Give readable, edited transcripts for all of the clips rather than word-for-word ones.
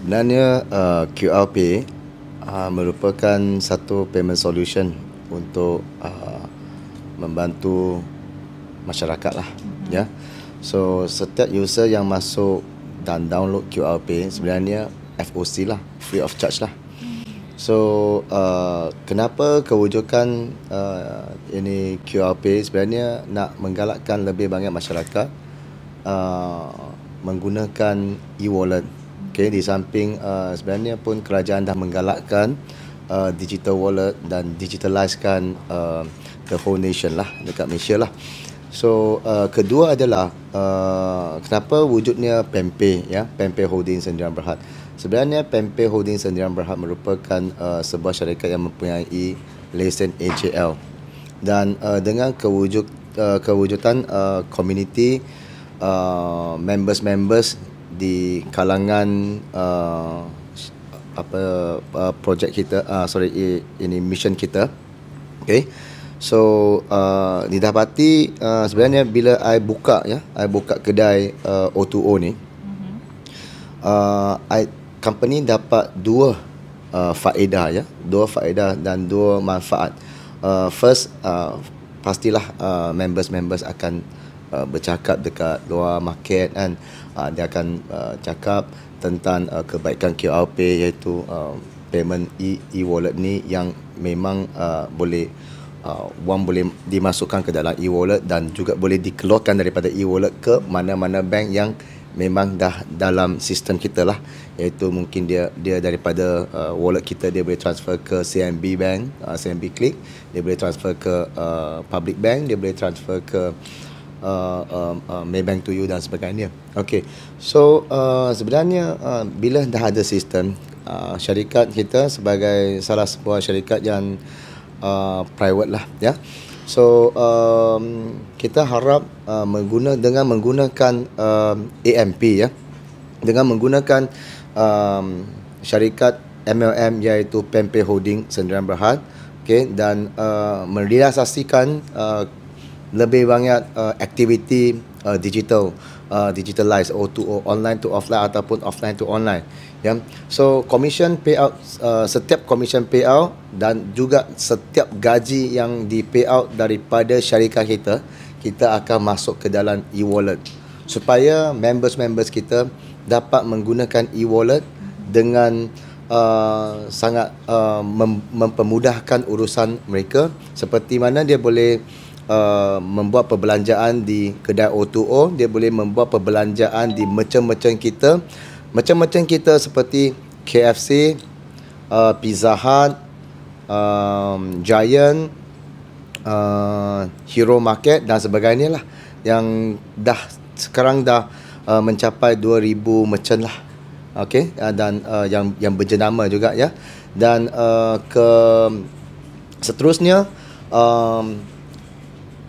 Sebenarnya QR Pay merupakan satu payment solution untuk membantu masyarakat lah, ya. So setiap user yang masuk dan download QR Pay sebenarnya FOC lah, free of charge lah. So kenapa kewujudan ini QR Pay sebenarnya nak menggalakkan lebih banyak masyarakat menggunakan e-wallet. Okay, di samping sebenarnya pun kerajaan dah menggalakkan digital wallet dan digitalizekan the whole nation lah dekat Malaysia lah. So kedua adalah kenapa wujudnya PEMPay, ya, PEMPay Holdings Sdn Bhd. Sebenarnya PEMPay Holdings Sdn Bhd merupakan sebuah syarikat yang mempunyai lesen AJL, dan dengan kewujudan community members di kalangan projek kita, ini mission kita. Okay, so didapati sebenarnya bila I buka kedai O2O ni, company dapat dua faedah, ya, dua faedah dan dua manfaat. First, pastilah members akan bercakap dekat luar market, kan. Dia akan cakap tentang kebaikan QR Pay, iaitu payment e-wallet ni yang memang boleh wang boleh dimasukkan ke dalam e-wallet dan juga boleh dikeluarkan daripada e-wallet ke mana-mana bank yang memang dah dalam sistem kita lah, iaitu mungkin dia daripada wallet kita dia boleh transfer ke CMB Bank, CMB Click, dia boleh transfer ke Public Bank, dia boleh transfer ke Maybank to you dan sebagainya. Okey, so sebenarnya bila dah ada sistem, syarikat kita sebagai salah sebuah syarikat yang private lah, ya. So kita harap dengan menggunakan AMP, ya, dengan menggunakan syarikat MLM iaitu PEMPay Holdings Sdn Bhd, okay, dan merealisasikan lebih banyak aktiviti digitalize, O2O, online to offline ataupun offline to online, ya. So commission payout, setiap commission payout dan juga setiap gaji yang di payout daripada syarikat kita akan masuk ke dalam e-wallet, supaya members kita dapat menggunakan e-wallet dengan sangat mempermudahkan urusan mereka, seperti mana dia boleh membuat perbelanjaan di kedai O2O, dia boleh membuat perbelanjaan di merchant-merchant kita seperti KFC, Pizza Hut, Giant, Hero Market dan sebagainya lah, yang sekarang dah mencapai 2,000 merchant lah. Okey, dan yang berjenama juga, ya. Dan seterusnya,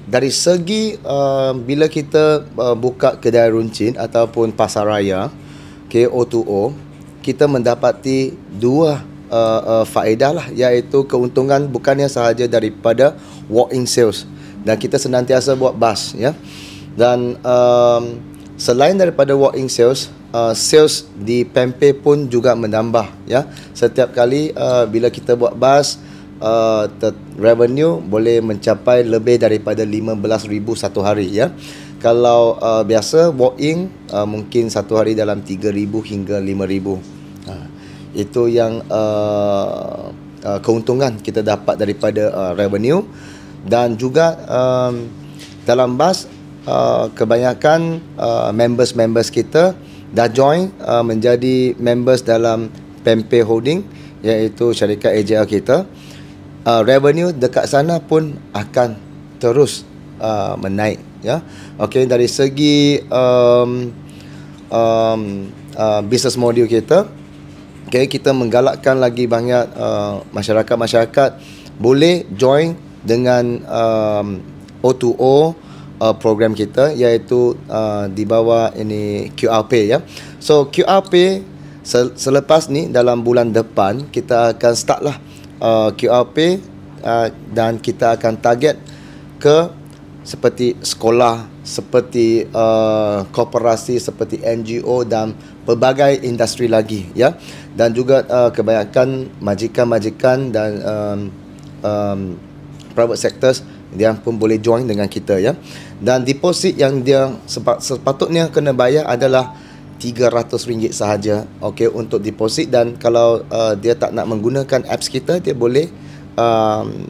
dari segi bila kita buka kedai runcit ataupun pasaraya, okay, O2O, kita mendapati dua faedah lah, iaitu keuntungan bukannya sahaja daripada walk-in sales, dan kita senantiasa buat bus, ya. Dan selain daripada walk-in sales, sales di PEMPay pun juga menambah, ya. Setiap kali bila kita buat bus, revenue boleh mencapai lebih daripada 15,000 satu hari, ya. Kalau biasa walk-in mungkin satu hari dalam 3,000 hingga 5,000. Itu yang keuntungan kita dapat daripada revenue. Dan juga dalam bus, kebanyakan members kita dah join menjadi members dalam PEMPay Holding, iaitu syarikat AJL kita. Revenue dekat sana pun akan terus menaik, ya. Okey, dari segi business model kita, okay, kita menggalakkan lagi banyak masyarakat boleh join dengan O2O program kita, iaitu di bawah ini QR Pay, ya. So QR Pay selepas ni dalam bulan depan kita akan start lah QR Pay, dan kita akan target ke seperti sekolah, seperti koperasi, seperti NGO dan pelbagai industri lagi, ya. Dan juga kebanyakan majikan-majikan dan private sectors dia pun boleh join dengan kita, ya. Dan deposit yang dia sepatutnya kena bayar adalah RM300 sahaja, okey, untuk deposit. Dan kalau dia tak nak menggunakan apps kita, dia boleh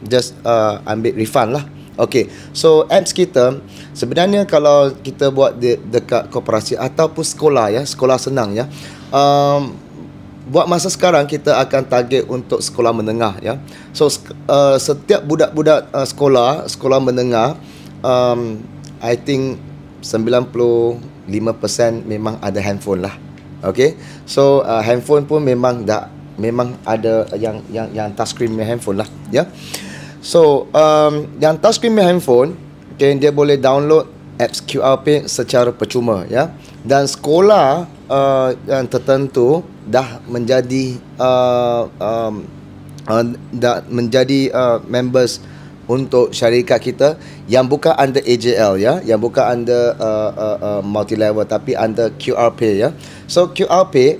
just ambil refund lah. Okey, so apps kita sebenarnya kalau kita buat dekat koperasi ataupun sekolah, ya, sekolah senang, ya. Buat masa sekarang kita akan target untuk sekolah menengah, ya. So setiap budak-budak sekolah menengah, I think 95% memang ada handphone lah. Okay, so handphone pun memang ada yang touchscreen handphone lah, ya. So yang touchscreen handphone, okay, dia boleh download apps QR Pay secara percuma, ya. Dan sekolah yang tertentu dah menjadi members untuk syarikat kita yang bukan under AJL, ya, yang bukan under multi level tapi under QR Pay, ya. So QR Pay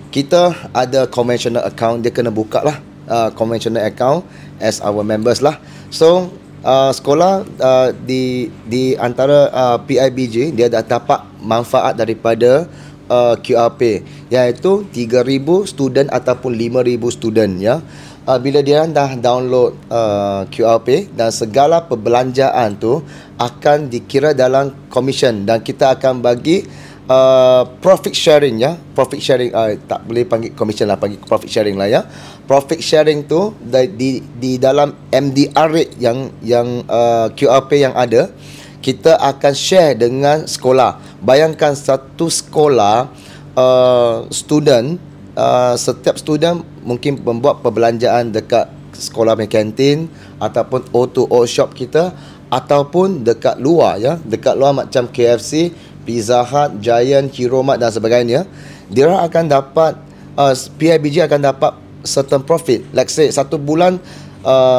kita ada conventional account, dia kena buka lah conventional account as our members lah. So sekolah di antara PIBG dia dah dapat manfaat daripada QR Pay, iaitu 3,000 student ataupun 5,000 student, ya. Bila dia dah download QR Pay, dan segala perbelanjaan tu akan dikira dalam commission, dan kita akan bagi profit sharing, ya. Profit sharing, tak boleh panggil commission lah, panggil profit sharing lah, ya. Profit sharing tu di dalam MDR rate yang QR Pay yang ada, kita akan share dengan sekolah. Bayangkan satu sekolah, student, setiap student mungkin membuat perbelanjaan dekat sekolah punya kantin ataupun O2O shop kita, ataupun dekat luar, ya, dekat luar macam KFC, Pizza Hut, Giant, Hero Mart dan sebagainya. Dia akan dapat PIBG akan dapat certain profit. Like say satu bulan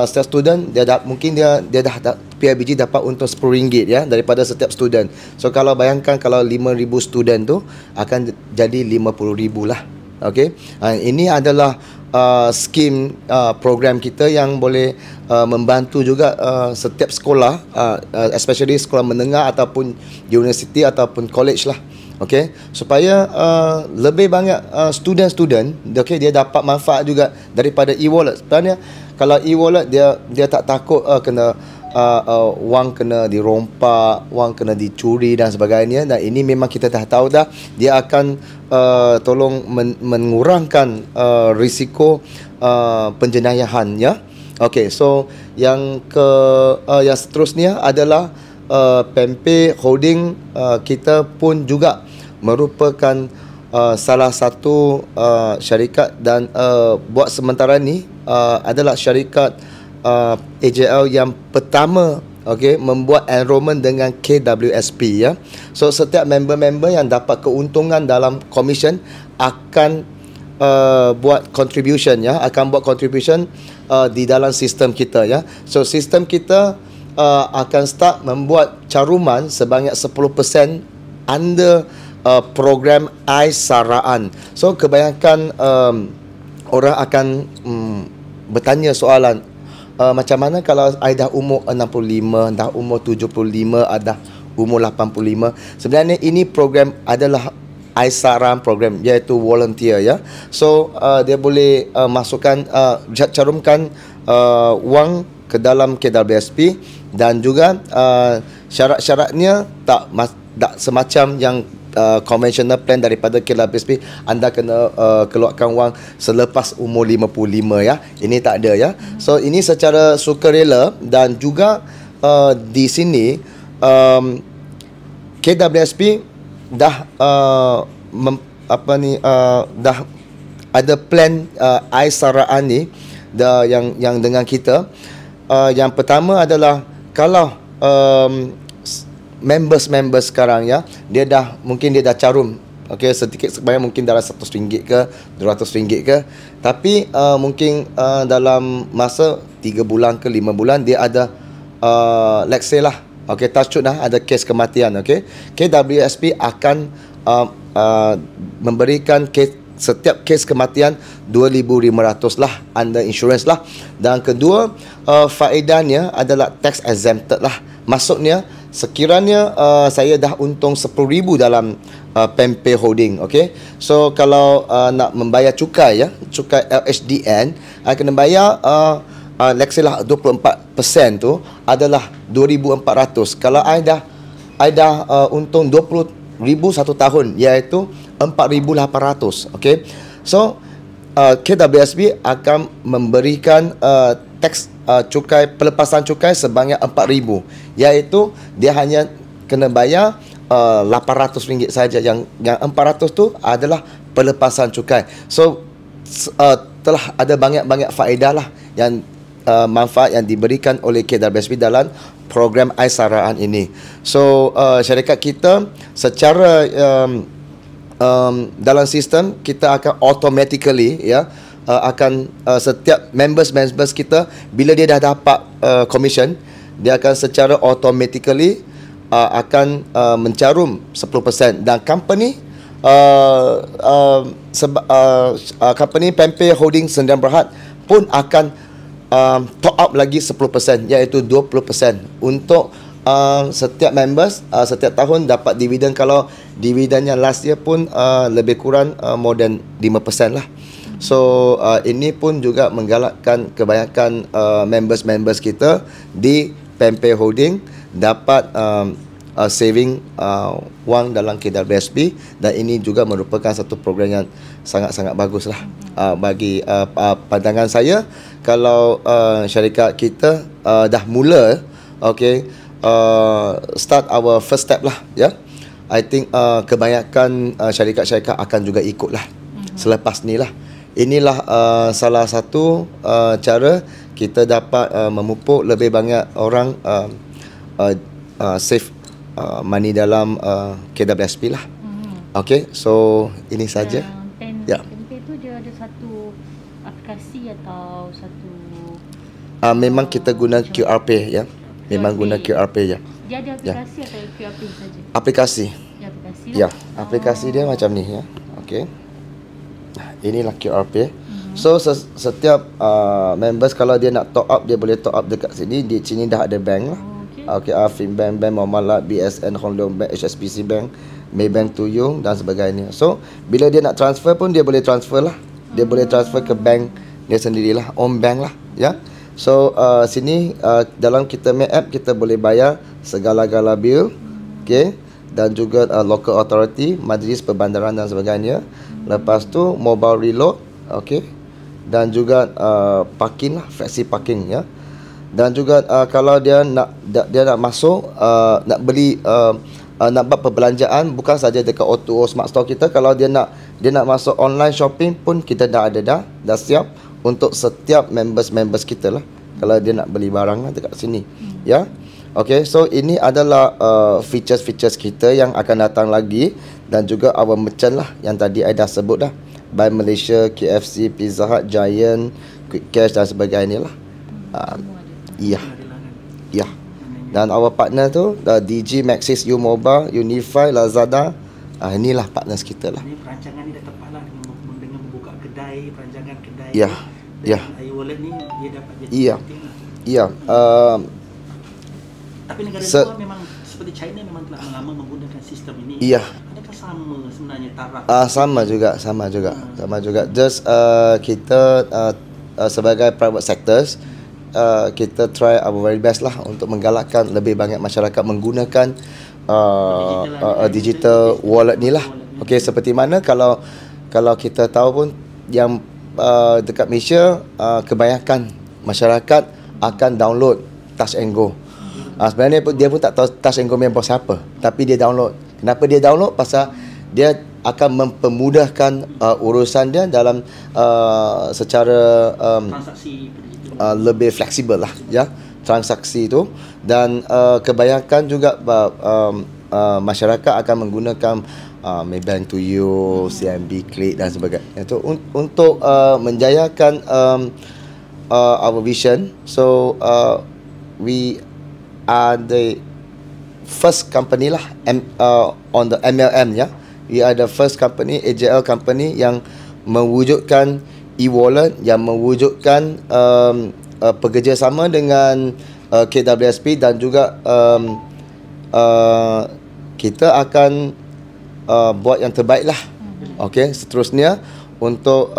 setiap student mungkin dia dah PIBG dapat untung RM10, ya, daripada setiap student. So kalau bayangkan kalau 5,000 student tu akan jadi RM50,000 lah. Okey, ini adalah skim program kita yang boleh membantu juga setiap sekolah, especially sekolah menengah ataupun university ataupun college lah. Okey, supaya lebih banyak student, okey, dia dapat manfaat juga daripada e-wallet. Sebenarnya kalau e-wallet dia tak takut kena wang kena dirompak, wang kena dicuri dan sebagainya. Dan ini memang kita dah tahu dah, dia akan tolong mengurangkan risiko penjenayahan, ya. Okey, so yang seterusnya adalah Pempe Holding. Kita pun juga merupakan salah satu syarikat, dan buat sementara ni adalah syarikat AJL yang pertama, okey, membuat enrollment dengan KWSP, ya. So setiap member-member yang dapat keuntungan dalam commission akan buat contribution, ya, akan buat contribution di dalam sistem kita, ya. So sistem kita akan start membuat caruman sebanyak 10% under program Aisaraan. So kebanyakan orang akan bertanya soalan, macam mana kalau I dah umur 65, dah umur 75, dah umur 85. Sebenarnya ini program adalah Aisaraan program, iaitu volunteer, ya. So dia boleh masukkan carumkan wang ke dalam KWSP, dan juga syarat-syaratnya tak semacam yang conventional plan daripada KWSP. Anda kena keluarkan wang selepas umur 55, ya. Ini tak ada, ya. So ini secara sukarela. Dan juga di sini KWSP dah dah ada plan Aisaraan ni yang dengan kita. Yang pertama adalah kalau members sekarang, ya, dia dah carum, okey, sedikit sebanyak mungkin dalam RM100 ke RM200 ke, tapi mungkin dalam masa 3 bulan ke 5 bulan dia ada let's say lah okey, touch wood ada kes kematian, okey. KWSP akan memberikan setiap kes kematian 2,500 lah under insurance lah. Dan kedua, faedahnya adalah tax exempted lah. Maksudnya sekiranya saya dah untung 10,000 dalam Pempe Holding, okey. So kalau nak membayar cukai cukai LHDN, kena bayar let's say lah 24% tu adalah 2,400. Kalau I dah untung 20,000 satu tahun, iaitu 4,800. Okey. So KWSP akan memberikan teks cukai, pelepasan cukai sebanyak 4,000, iaitu dia hanya kena bayar RM800 saja. Yang 400 tu adalah pelepasan cukai. So telah ada banyak faedah lah yang manfaat yang diberikan oleh KWSP dalam program Aisaraan ini. So syarikat kita secara dalam sistem kita akan automatically akan setiap members kita bila dia dah dapat commission, dia akan secara automatically akan mencarum 10%, dan company company Pempe Holding Sdn Bhd pun akan top up lagi 10%, iaitu 20% untuk setiap members setiap tahun dapat dividen. Kalau dividennya last year pun lebih kurang more than 5% lah. So ini pun juga menggalakkan kebanyakan members kita di Pempe Holding dapat saving wang dalam KWSP, dan ini juga merupakan satu program yang sangat-sangat bagus lah. Bagi pandangan saya, kalau syarikat kita dah mula start our first step lah, I think kebanyakan syarikat-syarikat akan juga ikut lah selepas ni lah. Inilah salah satu cara kita dapat memupuk lebih banyak orang save money dalam KWSP lah. Okay, so ini saja. Pempe tu dia ada satu aplikasi atau satu memang kita guna QR Pay memang guna QR Pay Dia ada aplikasi atau QR Pay saja? Aplikasi. Dia aplikasi lah. Aplikasi dia macam ni Okey. Inilah QR Pay. So setiap members kalau dia nak top up, dia boleh top up dekat sini. Di sini dah ada bank lah. Okey, Afin Bank, Bank Muamalat, BSN, Hong Leong Bank, HSBC Bank, Maybank Tuyung dan sebagainya. So bila dia nak transfer pun dia boleh transfer lah. Dia boleh transfer ke bank dia sendirilah, own bank lah So sini dalam kita Mac app kita boleh bayar segala-gala bil, okey, dan juga local authority, majlis perbandaran dan sebagainya. Lepas tu mobile reload, okey, dan juga parking lah, flexi parking Dan juga kalau dia nak masuk nak beli nak buat perbelanjaan bukan saja dekat O2O Smart Store kita, kalau dia nak masuk online shopping pun kita dah siap untuk setiap members kita lah, kalau dia nak beli barang lah dekat sini. Okay, so ini adalah features kita yang akan datang lagi, dan juga our merchant lah yang tadi I dah sebut dah, Buy Malaysia, KFC, Pizza Hut, Giant, Quick Cash dan sebagainya lah. Dan our partner tu DG, Maxis, U Mobile, Unify, Lazada. Inilah partners kita lah. Ini perancangan ni dah tepat lah dengan membuka kedai, perancangan kedai. iWallet ni dia dapat jadi penting lah. Tapi negara luar memang seperti China memang telah lama menggunakan sistem ini. Adakah sama sebenarnya taraf? Sama juga. Just kita sebagai private sectors, kita try our very best lah untuk menggalakkan lebih banyak masyarakat menggunakan digital wallet ni lah. Okey, seperti mana kalau kita tahu pun yang dekat Malaysia kebanyakan masyarakat akan download Touch and Go. Sebenarnya dia pun tak tahu Touch and Go member siapa, tapi dia download. Kenapa dia download? Pasal dia akan mempermudahkan urusan dia dalam secara transaksi lebih fleksibel lah transaksi itu. Dan kebanyakan juga masyarakat akan menggunakan Maybank Tuyung, CIMB Click dan sebagainya itu untuk menjayakan our vision. So we are the first company lah on the MLM ya. We are the first company, AJL company yang mewujudkan e-wallet, yang mewujudkan bekerjasama dengan KWSP dan juga kita akan buat yang terbaik lah. Okey, seterusnya untuk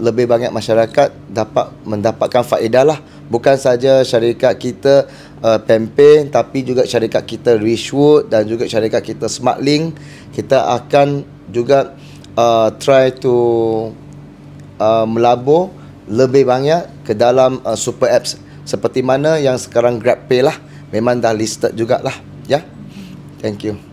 lebih banyak masyarakat dapat mendapatkan faedah lah. Bukan saja syarikat kita Pempen, tapi juga syarikat kita Richwood dan juga syarikat kita Smartlink. Kita akan juga try to melabur lebih banyak ke dalam super apps seperti mana yang sekarang GrabPay lah, memang dah listed jugalah ya. Thank you.